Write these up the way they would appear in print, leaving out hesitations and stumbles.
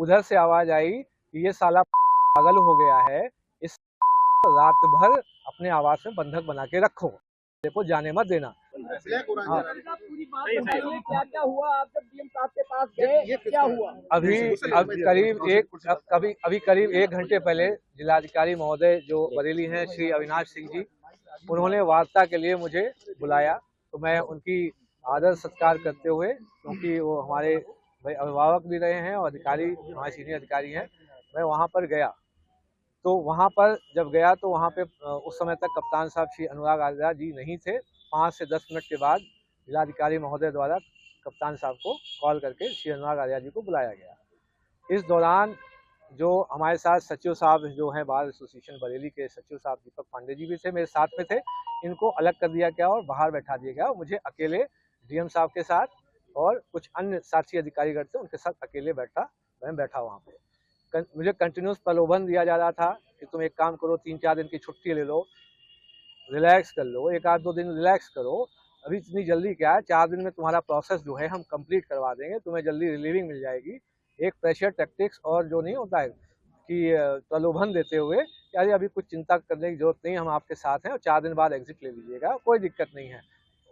उधर से आवाज आई कि ये साला पागल हो गया है, इस रात भर अपने आवास में बंधक बना के रखो, देखो जाने मत देना। हाँ। क्या क्या हुआ? आप जब डीएम साहब के पास गए, क्या हुआ? अभी करीब 1 घंटे पहले जिलाधिकारी महोदय जो बरेली हैं श्री अविनाश सिंह जी, उन्होंने वार्ता के लिए मुझे बुलाया। तो मैं उनकी आदर सत्कार करते हुए, क्योंकि वो हमारे भाई अभिभावक भी रहे हैं और अधिकारी हमारे सीनियर अधिकारी हैं, मैं वहाँ पर गया। तो वहाँ पर जब गया तो वहाँ पे उस समय तक कप्तान साहब श्री अनुराग आर्या जी नहीं थे। 5 से 10 मिनट के बाद जिलाधिकारी महोदय द्वारा कप्तान साहब को कॉल करके श्री अनुराग आर्या जी को बुलाया गया। इस दौरान जो हमारे साथ सचिव साहब जो हैं बार एसोसिएशन बरेली के सचिव साहब दीपक पांडे जी भी थे, मेरे साथ में थे। इनको अलग कर दिया गया और बाहर बैठा दिया गया। मुझे अकेले डीएम साहब के साथ और कुछ अन्य साथी अधिकारीगण थे, उनके साथ अकेले मैं बैठा वहाँ पे। मुझे कंटिन्यूस प्रलोभन दिया जा रहा था कि तुम एक काम करो, 3-4 दिन की छुट्टी ले लो, रिलैक्स कर लो, 1-2 दिन रिलैक्स करो, अभी इतनी जल्दी क्या है, 4 दिन में तुम्हारा प्रोसेस जो है हम कंप्लीट करवा देंगे, तुम्हें जल्दी रिलीविंग मिल जाएगी। एक प्रेशर टैक्टिक्स और जो नहीं होता है कि प्रलोभन देते हुए कि अरे अभी कुछ चिंता करने की जरूरत नहीं, हम आपके साथ हैं और 4 दिन बाद एग्जिट ले लीजिएगा, कोई दिक्कत नहीं है।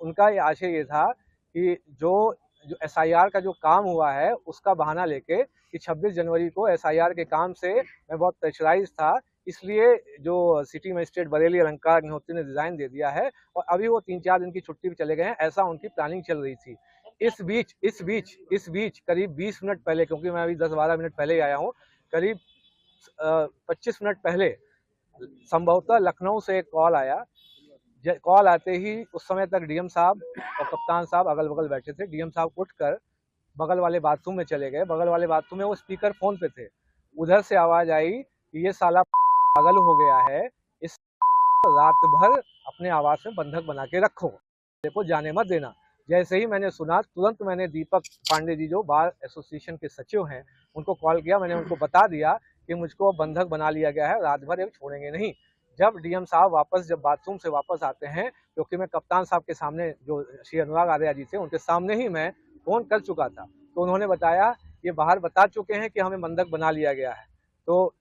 उनका ये आशय ये था कि जो एसआईआर का जो काम हुआ है उसका बहाना लेके कि 26 जनवरी को एसआईआर के काम से मैं बहुत प्रेशराइज था, इसलिए जो सिटी मजिस्ट्रेट बरेली अलंकार अग्निहोत्री ने रिजाइन दे दिया है और अभी वो 3-4 दिन की छुट्टी पे चले गए हैं, ऐसा उनकी प्लानिंग चल रही थी। इस बीच करीब 20 मिनट पहले, क्योंकि मैं अभी 10-12 मिनट पहले ही आया हूँ, करीब 25 मिनट पहले संभवतः लखनऊ से एक कॉल आया। कॉल आते ही उस समय तक डीएम साहब और कप्तान साहब अगल बगल बैठे थे। डीएम साहब उठकर बगल वाले बाथरूम में चले गए। बगल वाले बाथरूम में वो स्पीकर फोन पे थे। उधर से आवाज आई कि ये साला पागल हो गया है, इस रात भर अपने आवास में बंधक बना के रखो, देखो जाने मत देना। जैसे ही मैंने सुना, तुरंत मैंने दीपक पांडे जी जो बार एसोसिएशन के सचिव हैं उनको कॉल किया। मैंने उनको बता दिया कि मुझको बंधक बना लिया गया है, रात भर छोड़ेंगे नहीं। जब डीएम साहब जब बाथरूम से वापस आते हैं, क्योंकि मैं कप्तान साहब के सामने जो श्री अनुराग आर्या जी थे उनके सामने ही मैं फोन कर चुका था, तो उन्होंने बताया ये बाहर बता चुके हैं कि हमें बंधक बना लिया गया है। तो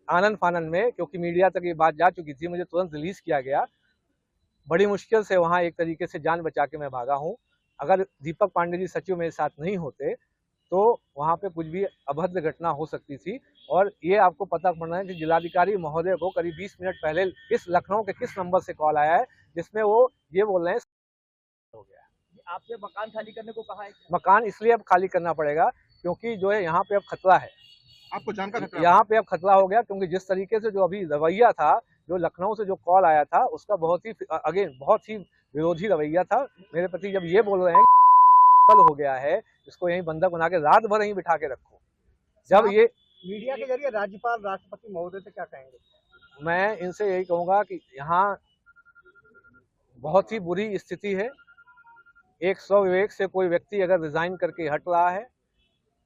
आनंद फानंद में, क्योंकि मीडिया तक ये बात जा चुकी थी, मुझे तुरंत रिलीज किया गया। बड़ी मुश्किल से वहाँ एक तरीके से जान बचा के मैं भागा हूँ। अगर दीपक पांडे जी सचिव मेरे साथ नहीं होते तो वहाँ पे कुछ भी अभद्र घटना हो सकती थी। और ये आपको पता पड़ना है कि जिलाधिकारी महोदय को करीब 20 मिनट पहले इस लखनऊ के किस नंबर से कॉल आया है जिसमें वो ये बोल रहे हैं हो गया। आपसे मकान खाली करने को कहा है? मकान इसलिए अब खाली करना पड़ेगा क्योंकि जो है यहाँ पे अब खतरा है। आपको जानकर यहाँ पे अब खतरा हो गया, क्योंकि जिस तरीके से जो अभी रवैया था, जो लखनऊ से जो कॉल आया था उसका बहुत ही विरोधी रवैया था मेरे प्रति। जब ये बोल रहे हैं कल हो गया है, इसको यहीं बंधक बना के रात भर यहीं बिठा के रखो। जब ये मीडिया के जरिए राज्यपाल राष्ट्रपति महोदय से क्या कहेंगे? मैं इनसे यही कहूंगा कि यहाँ बहुत ही बुरी स्थिति है। एक स्वविवेक से कोई व्यक्ति अगर रिजाइन करके हट रहा है,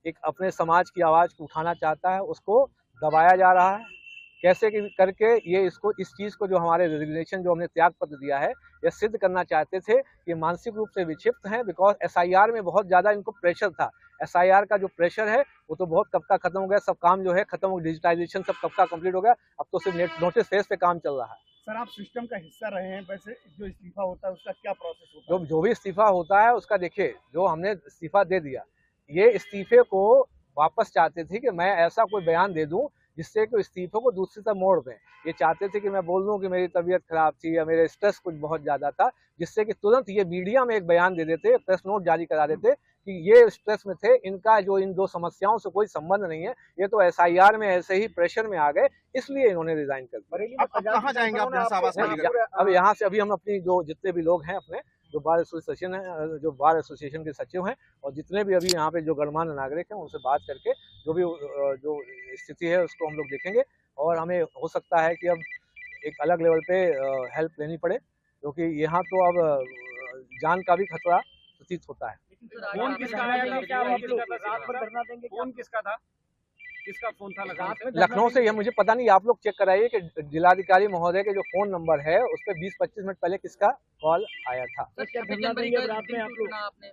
एक अपने समाज की आवाज को उठाना चाहता है, उसको दबाया जा रहा है। कैसे करके ये इस चीज को जो हमारे रेजिग्नेशन जो हमने त्याग पत्र दिया है, यह सिद्ध करना चाहते थे कि मानसिक रूप से विक्षिप्त हैं। बिकॉज एसआईआर में बहुत ज्यादा इनको प्रेशर था। एसआईआर का जो प्रेशर है वो तो बहुत कब का खत्म हो गया, सब काम जो है खत्म हो, डिजिटाइजेशन सब कब का कंप्लीट हो गया। अब तो सिर्फ नोटिस फेज पे काम चल रहा है। सर, आप सिस्टम का हिस्सा रहे हैं, वैसे जो इस्तीफा होता है उसका क्या प्रोसेस होता है? जो भी इस्तीफा होता है उसका देखिए, जो हमने इस्तीफा दे दिया, ये इस्तीफे को वापस चाहते थे कि मैं ऐसा कोई बयान दे दूं जिससे कि इस्तीफे को दूसरी तरफ मोड़ दें। ये चाहते थे कि मैं बोल दूं कि मेरी तबीयत खराब थी या मेरे स्ट्रेस कुछ बहुत ज्यादा था, जिससे कि तुरंत ये मीडिया में एक बयान दे देते, प्रेस नोट जारी करा देते कि ये स्ट्रेस में थे, इनका जो इन दो समस्याओं से कोई संबंध नहीं है, ये तो एसआईआर में ऐसे ही प्रेशर में आ गए, इसलिए इन्होंने रिजाइन कर दिया। अब कहाँ जाएंगे आप यहाँ से आवास खाली करके? अब यहाँ से अभी हम अपनी जो जितने भी लोग हैं, अपने जो बार एसोसिएशन है, जो बार एसोसिएशन के सचिव हैं और जितने भी अभी यहाँ पे जो गणमान्य नागरिक हैं, उनसे बात करके जो भी जो स्थिति है उसको हम लोग देखेंगे। और हमें हो सकता है कि अब एक अलग लेवल पे हेल्प लेनी पड़े, क्योंकि यहाँ तो अब जान का भी खतरा प्रतीत होता है। फोन किसका आया? क्या आप लोग रात भर धरना देंगे? फोन किसका था? किसका फोन था लखनऊ से? ये मुझे पता नहीं, आप लोग चेक कराइए कि जिलाधिकारी महोदय के जो फोन नंबर है उस पर 20-25 मिनट पहले किसका कॉल आया था। क्या धरना देंगे रात में आप लोग?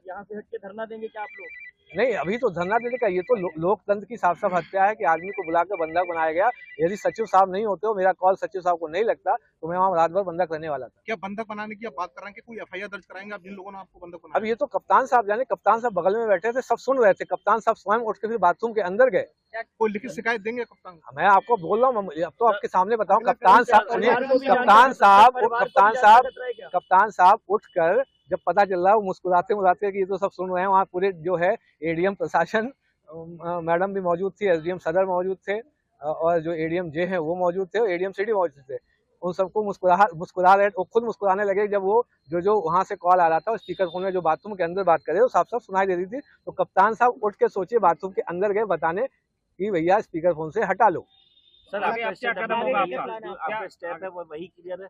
यहाँ से हट के धरना देंगे क्या आप लोग? नहीं, अभी तो धरना देने का ये तो लोकतंत्र की साफ साफ हत्या है कि आदमी को बुलाकर बंधक बनाया गया। यदि सचिव साहब नहीं होते हो, मेरा कॉल सचिव साहब को नहीं लगता, तो मैं वहाँ रात भर बंधक रहने वाला था। क्या बंधक बनाने की आप बात कर रहे हैं कि कोई एफआईआर दर्ज कराएंगे आप जिन लोगों ने आपको बंधक अब बनाया? ये तो कप्तान साहब जाने, कप्तान साहब बगल में बैठे थे, सब सुन रहे थे। कप्तान साहब स्वयं उठ के फिर बाथरूम के अंदर गए। कोई लिखित शिकायत देंगे कप्तान? मैं आपको बोल रहा हूँ, अब तो आपके सामने बताऊं। कप्तान साहब सुनिए, कप्तान साहब उठकर जब पता चल रहा है, वो मुस्कुराते मुस्कुराते कि ये तो सब सुन रहे हैं। वहाँ पूरे जो है एडीएम प्रशासन, मैडम भी मौजूद थी, एसडीएम सदर मौजूद थे, और जो एडीएम जे हैं वो मौजूद थे, और एडीएम सिटी मौजूद थे। उन सबको मुस्कुरा रहे, वो खुद मुस्कुराने लगे जब वो जो वहाँ से कॉल आ रहा था, स्पीकर फोन में जो बाथरूम के अंदर बात कर रहे थे, वो साफ साफ सुनाई दे रही थी। तो कप्तान साहब उठ के सोचिए बाथरूम के अंदर गए बताने कि भैया स्पीकर फोन से हटा लो। सर आगे अब क्या कदम होगा आपका? आपका स्टेप है वही क्लियर है?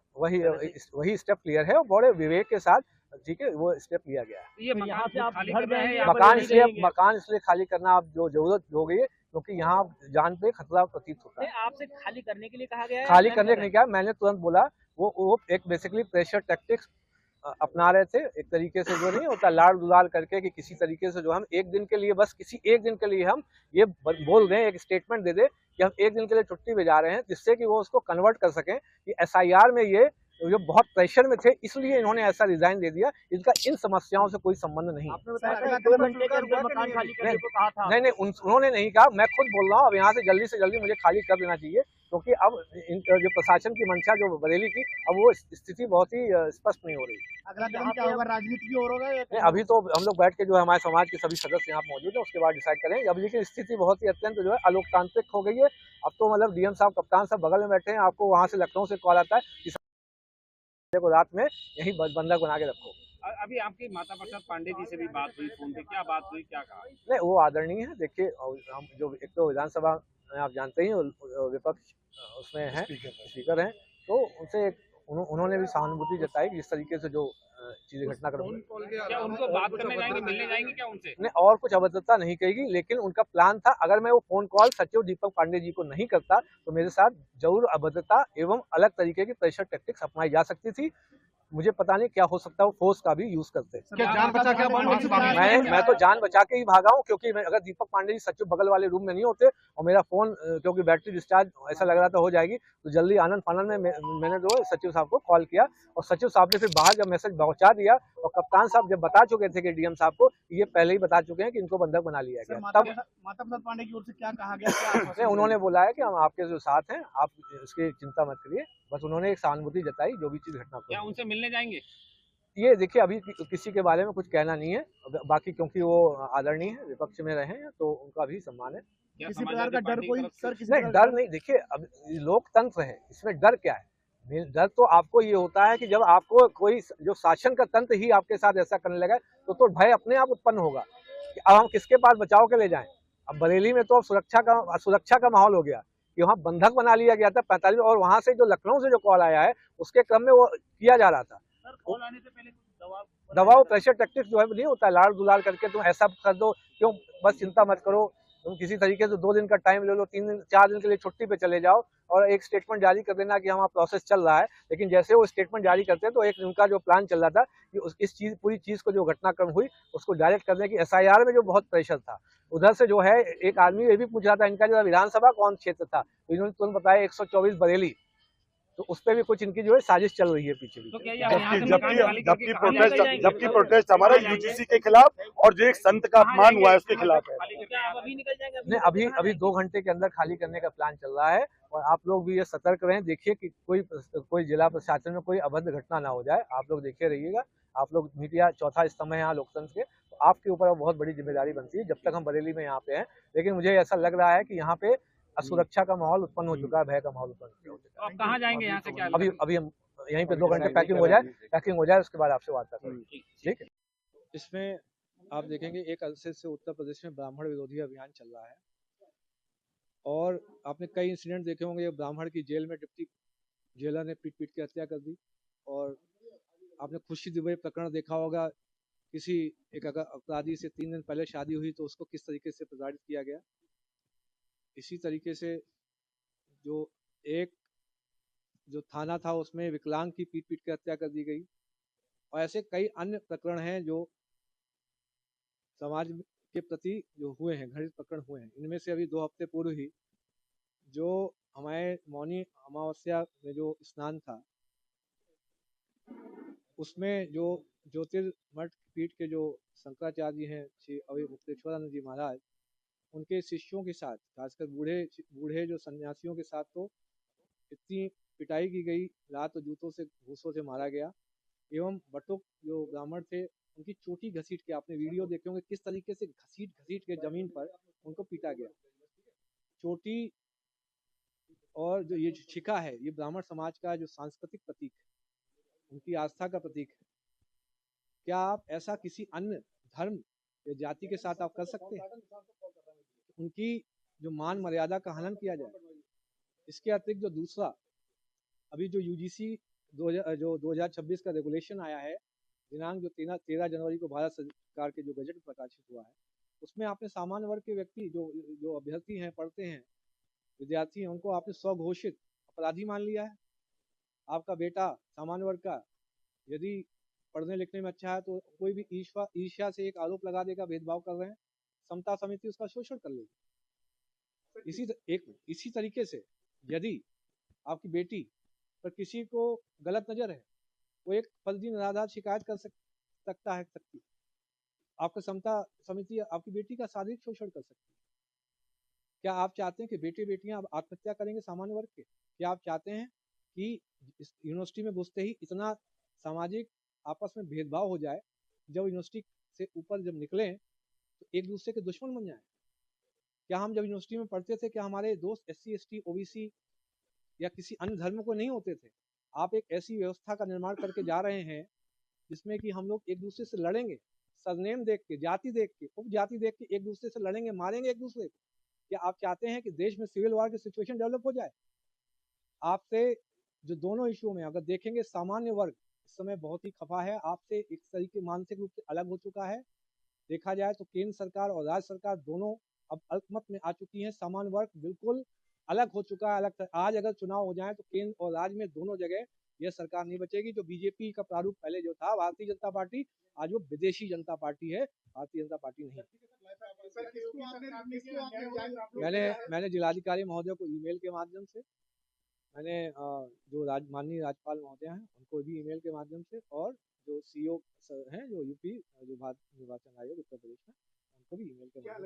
वही स्टेप क्लियर है, और बड़े विवेक के साथ, ठीक है, वो स्टेप लिया गया है। ये यहाँ से आप खाली घर कर रहे हैं जाएंगे या मकान इसलिए खाली करना आप जो जरूरत हो गई है, क्योंकि यहाँ जान पे खतरा प्रतीत होता है। आपसे खाली करने के लिए कहा गया है? खाली करने के नहीं कहा, मैंने तुरंत बोला। वो एक बेसिकली प्रेशर टैक्टिक्स अपना रहे थे, एक तरीके से जो नहीं होता लाड़ दुलार करके, कि किसी तरीके से जो हम एक दिन के लिए, बस किसी एक दिन के लिए हम ये बोल दें, एक स्टेटमेंट दे दे कि हम एक दिन के लिए छुट्टी पे जा रहे हैं, जिससे कि वो उसको कन्वर्ट कर सकें कि एसआईआर में ये जो बहुत प्रेशर में थे, इसलिए इन्होंने ऐसा रिजाइन दे दिया। इनका इन समस्याओं से कोई संबंध नहीं है। आपने बताया 2 घंटे के अंदर मकान खाली करने को कहा था। नहीं, उन्होंने नहीं कहा, मैं खुद बोल रहा हूँ। अब यहाँ से जल्दी मुझे खाली कर देना चाहिए, क्योंकि अब जो प्रशासन की मंशा जो बरेली की, अब वो स्थिति बहुत ही स्पष्ट नहीं हो रही। अगला कदम क्या होगा? राजनीति की ओर होगा? नहीं, अभी तो हम लोग बैठ के जो है, हमारे समाज के सभी सदस्य यहाँ मौजूद है, उसके बाद डिसाइड करेंगे। अब लेकिन स्थिति बहुत ही अत्यंत जो है अलोकतांत्रिक हो गई है। अब तो मतलब डीएम साहब, कप्तान साहब बगल में बैठे हैं, आपको वहाँ से लखनऊ से कॉल आता है कि को रात में यही बंधक बना के रखो। अभी आपकी माता प्रसाद पांडे जी से भी बात हुई फोन पे, क्या बात हुई, क्या कहा? नहीं, वो आदरणीय है। देखिए, हम जो एक तो विधानसभा में आप जानते ही विपक्ष उसमें है, स्पीकर हैं, तो उनसे उन्होंने भी सहानुभूति जताई जिस तरीके से जो चीजें घटनाक्रम हुई। क्या उनको बात करने जाएंगे, मिलने जाएंगे क्या उनसे? नहीं, और कुछ अभद्रता नहीं कहेगी, लेकिन उनका प्लान था, अगर मैं वो फोन कॉल सचिव दीपक पांडे जी को नहीं करता, तो मेरे साथ जरूर अभद्रता एवं अलग तरीके की प्रेशर टैक्टिक्स अपनाई जा सकती थी। मुझे पता नहीं क्या हो सकता है, वो फोर्स का भी यूज करते। क्या जान बचा के वहां से भागे? मैं तो जान बचा के ही भागा हूँ, क्योंकि मैं अगर दीपक पांडे जी सचिव बगल वाले रूम में नहीं होते, और मेरा फोन क्योंकि बैटरी डिस्चार्ज ऐसा लग रहा था हो जाएगी, तो जल्दी आनंद फानंद में मैंने जो सचिव साहब को कॉल किया, और सचिव साहब ने फिर बाहर जब मैसेज पहुंचा दिया, और कप्तान साहब जब बता चुके थे कि डीएम साहब को, ये पहले ही बता चुके हैं कि इनको बंधक बना लिया गया। तब माता प्रसाद पांडे की ओर से क्या कहा गया? उन्होंने बोला है कि हम आपके जो साथ हैं, आप इसकी चिंता मत करिए। बस उन्होंने एक सहानुभूति जताई, जो भी चीज घटना क्या उनसे मिलने जाएंगे? ये देखिए, अभी किसी के बारे में कुछ कहना नहीं है, बाकी क्योंकि वो आदरणीय है, विपक्ष में रहे हैं, तो उनका भी सम्मान है। किसी प्रकार का डर कोई सर? नहीं, डर नहीं। देखिए, अब लोकतंत्र है, इसमें डर क्या है? डर तो आपको ये होता है कि जब आपको कोई जो शासन का तंत्र ही आपके साथ ऐसा करने लगा, तो भय अपने आप उत्पन्न होगा कि अब हम किसके पास बचाव के ले जाएं। अब बरेली में तो अब सुरक्षा का माहौल हो गया कि वहाँ बंधक बना लिया गया था 45, और वहां से जो लखनऊ से जो कॉल आया है, उसके क्रम में वो किया जा रहा था। कॉल आने से पहले दबाव प्रेशर टैक्टिक्स जो है नहीं होता, लाड़ दुलार करके तुम ऐसा कर दो, क्यों, बस चिंता मत करो, तुम किसी तरीके से 2 दिन का टाइम ले लो, 3 दिन 4 दिन के लिए छुट्टी पे चले जाओ, और एक स्टेटमेंट जारी कर देना कि हमारा प्रोसेस चल रहा है। लेकिन जैसे वो स्टेटमेंट जारी करते हैं, तो एक उनका जो प्लान चल रहा था कि इस चीज पूरी चीज को जो घटनाक्रम हुई उसको डायरेक्ट करने की, एसआईआर में जो बहुत प्रेशर था, उधर से जो है एक आदमी ये भी पूछ रहा था इनका जो विधानसभा कौन क्षेत्र था, तो इन्होंने तुरंत बताया 124 बरेली, तो उस पर भी कुछ इनकी जो है साजिश चल रही है पीछे भी। जबकि प्रोटेस्ट हमारा यूजीसी के खिलाफ और जो एक संत का अपमान हुआ है उसके खिलाफ है। नहीं, अभी 2 घंटे के अंदर खाली करने का प्लान चल रहा है, और आप लोग भी ये सतर्क रहें, देखिए कि कोई जिला प्रशासन में कोई अभद्र घटना ना हो जाए। आप लोग देखे रहिएगा, आप लोग मीडिया चौथा स्तंभ है यहाँ लोकतंत्र के, तो आपके ऊपर बहुत बड़ी जिम्मेदारी बनती है, जब तक हम बरेली में यहाँ पे हैं। लेकिन मुझे ऐसा लग रहा है कि यहाँ पे असुरक्षा का माहौल उत्पन्न हो चुका है, भय का माहौल उत्पन्न हो चुका है। आप कहाँ जाएंगे यहाँ से? क्या अभी हम यहीं पे 2 घंटे पैकिंग हो जाए, उसके बाद आपसे वार्ता करेंगे। ठीक है। इसमें आप देखेंगे एक अरसे से उत्तर प्रदेश में ब्राह्मण विरोधी अभियान चल रहा है, और आपने कई इंसिडेंट देखे होंगे। ब्राह्मण की जेल में डिप्टी जेलर ने पीट के हत्या कर दी, और आपने खुशी दुबे प्रकरण देखा होगा, किसी एक अपराधी से 3 दिन पहले शादी हुई तो उसको किस तरीके से प्रताड़ित किया गया। इसी तरीके से जो थाना था उसमें विकलांग की पीट के हत्या कर दी गई, और ऐसे कई अन्य प्रकरण हैं जो समाज के प्रति जो हुए हैं, घृणित प्रकरण हुए हैं, इनमें से अभी 2 हफ्ते पूर्व ही जो हमारे मौनी अमावस्या में जो स्नान था, उसमें जो ज्योतिर्मठ पीठ के जो शंकराचार्य जी हैं, श्री अभी मुक्तेश्वरानंद जी महाराज, उनके शिष्यों के साथ, खासकर बूढ़े जो सन्यासियों के साथ तो इतनी पिटाई की गई, लात और जूतों से घूसों से मारा गया, एवं बटुक जो ब्राह्मण थे उनकी चोटी घसीट के, आपने वीडियो देखे होंगे किस तरीके से घसीट घसीट के जमीन पर उनको पीटा गया। चोटी और जो ये शिखा है, ये ब्राह्मण समाज का जो सांस्कृतिक प्रतीक है, उनकी आस्था का प्रतीक है। क्या आप ऐसा किसी अन्य धर्म या जाति के साथ आप कर सकते हैं? उनकी जो मान मर्यादा का हनन किया जाए। इसके अतिरिक्त जो दूसरा, अभी जो यूजीसी 2026 का रेगुलेशन आया है, दिनांक जो 13 जनवरी को भारत सरकार के जो गजट प्रकाशित हुआ है, उसमें आपने सामान्य वर्ग के व्यक्ति जो अभ्यर्थी हैं, पढ़ते हैं, विद्यार्थी हैं, उनको आपने स्वघोषित अपराधी मान लिया है। आपका बेटा सामान्य वर्ग का यदि पढ़ने लिखने में अच्छा है तो कोई भी ईर्ष्या से एक आरोप लगा देगा, भेदभाव कर रहे हैं, समता समिति उसका शोषण कर लेगी। इसी तरीके से यदि आपकी बेटी पर किसी को गलत नजर है, वो एक फर्जी निराधार शिकायत कर सकता है, आपका समता समिति आपकी बेटी का शारीरिक शोषण कर सकती है। क्या आप चाहते हैं कि बेटे बेटियां अब आत्महत्या करेंगे सामान्य वर्ग के? क्या आप चाहते हैं कि इस यूनिवर्सिटी में घुसते ही इतना सामाजिक आपस में भेदभाव हो जाए, जब यूनिवर्सिटी से ऊपर जब निकले तो एक दूसरे के दुश्मन बन जाए? क्या हम जब यूनिवर्सिटी में पढ़ते थे, क्या हमारे दोस्त SC ST OBC या किसी अन्य धर्म को नहीं होते थे? आप एक ऐसी व्यवस्था का निर्माण करके जा रहे हैं जिसमें कि हम लोग एक दूसरे से लड़ेंगे, सरनेम देख के, जाति देख के, उपजाति देख के एक दूसरे से लड़ेंगे, मारेंगे एक दूसरे को। क्या आप चाहते हैं कि देश में सिविल वॉर की सिचुएशन डेवलप हो जाए? आपसे जो दोनों इश्यू में अगर देखेंगे, सामान्य वर्ग इस समय बहुत ही खफा है, आपसे एक तरीके मानसिक रूप से अलग हो चुका है। देखा जाए तो केंद्र सरकार और राज्य सरकार दोनों अब अल्पमत में आ चुकी हैं। सामान्य वर्ग बिल्कुल अलग हो चुका है। आज अगर चुनाव हो जाए तो केंद्र और राज्य में दोनों जगह यह सरकार नहीं बचेगी। जो बीजेपी का प्रारूप पहले जो था भारतीय जनता पार्टी, आज वो विदेशी जनता पार्टी है, भारतीय जनता पार्टी नहीं। मैंने जिलाधिकारी महोदय को ईमेल के माध्यम से, मैंने जो माननीय राज्यपाल महोदय हैं उनको भी ईमेल के माध्यम से, और जो CO हैं जो यूपी जो भारत निर्वाचन आयोग उत्तर प्रदेश में, उनको भी ईमेल के माध्यम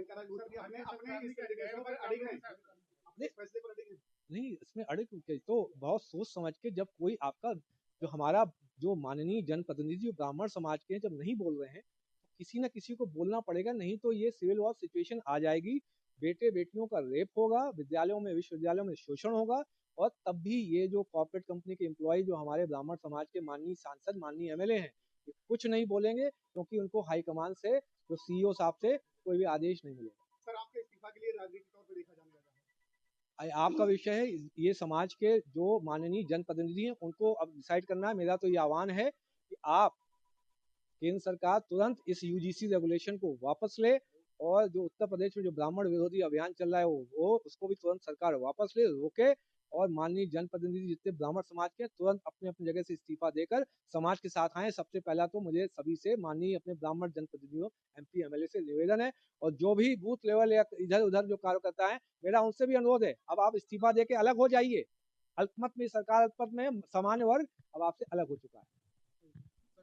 नहीं, इसमें अड़े तो बहुत सोच समझ के, जब कोई आपका जो हमारा जो माननीय जनप्रतिनिधि ब्राह्मण समाज के जब नहीं बोल रहे हैं, तो किसी न किसी को बोलना पड़ेगा, नहीं तो ये सिविल वॉर सिचुएशन आ जाएगी। बेटे बेटियों का रेप होगा, विद्यालयों में विश्वविद्यालयों में शोषण होगा, और तब भी ये जो कॉर्पोरेट कंपनी के एम्प्लॉय जो हमारे ब्राह्मण समाज के माननीय सांसद, माननीय MLA हैं, कुछ नहीं बोलेंगे, क्योंकि उनको हाईकमान से, जो CEO साहब से कोई भी आदेश नहीं मिलेगा। सर, आपके इस्तीफा के लिए राजनीतिक तौर पर देखा जाने लगा है। आपका विषय है, ये समाज के जो माननीय जनप्रतिनिधि हैं उनको अब डिसाइड करना है। मेरा तो ये आह्वान है कि आप केंद्र सरकार तुरंत इस UGC रेगुलेशन को वापस ले, और जो उत्तर प्रदेश में जो ब्राह्मण विरोधी अभियान चल रहा है वो उसको भी तुरंत सरकार वापस ले, रोके, और माननीय जनप्रतिनिधि जितने ब्राह्मण समाज के तुरंत अपने अपनी जगह से इस्तीफा देकर समाज के साथ आए। सबसे पहला तो मुझे सभी से, माननीय अपने ब्राह्मण जनप्रतिनिधियों MP MLA से निवेदन है, और जो भी बूथ लेवल या इधर उधर जो कार्यकर्ता है, मेरा उनसे भी अनुरोध है, अब आप इस्तीफा दे के अलग हो जाइए। अल्पमत में सरकार, अल्पमत में सामान्य वर्ग अब आपसे अलग हो चुका है।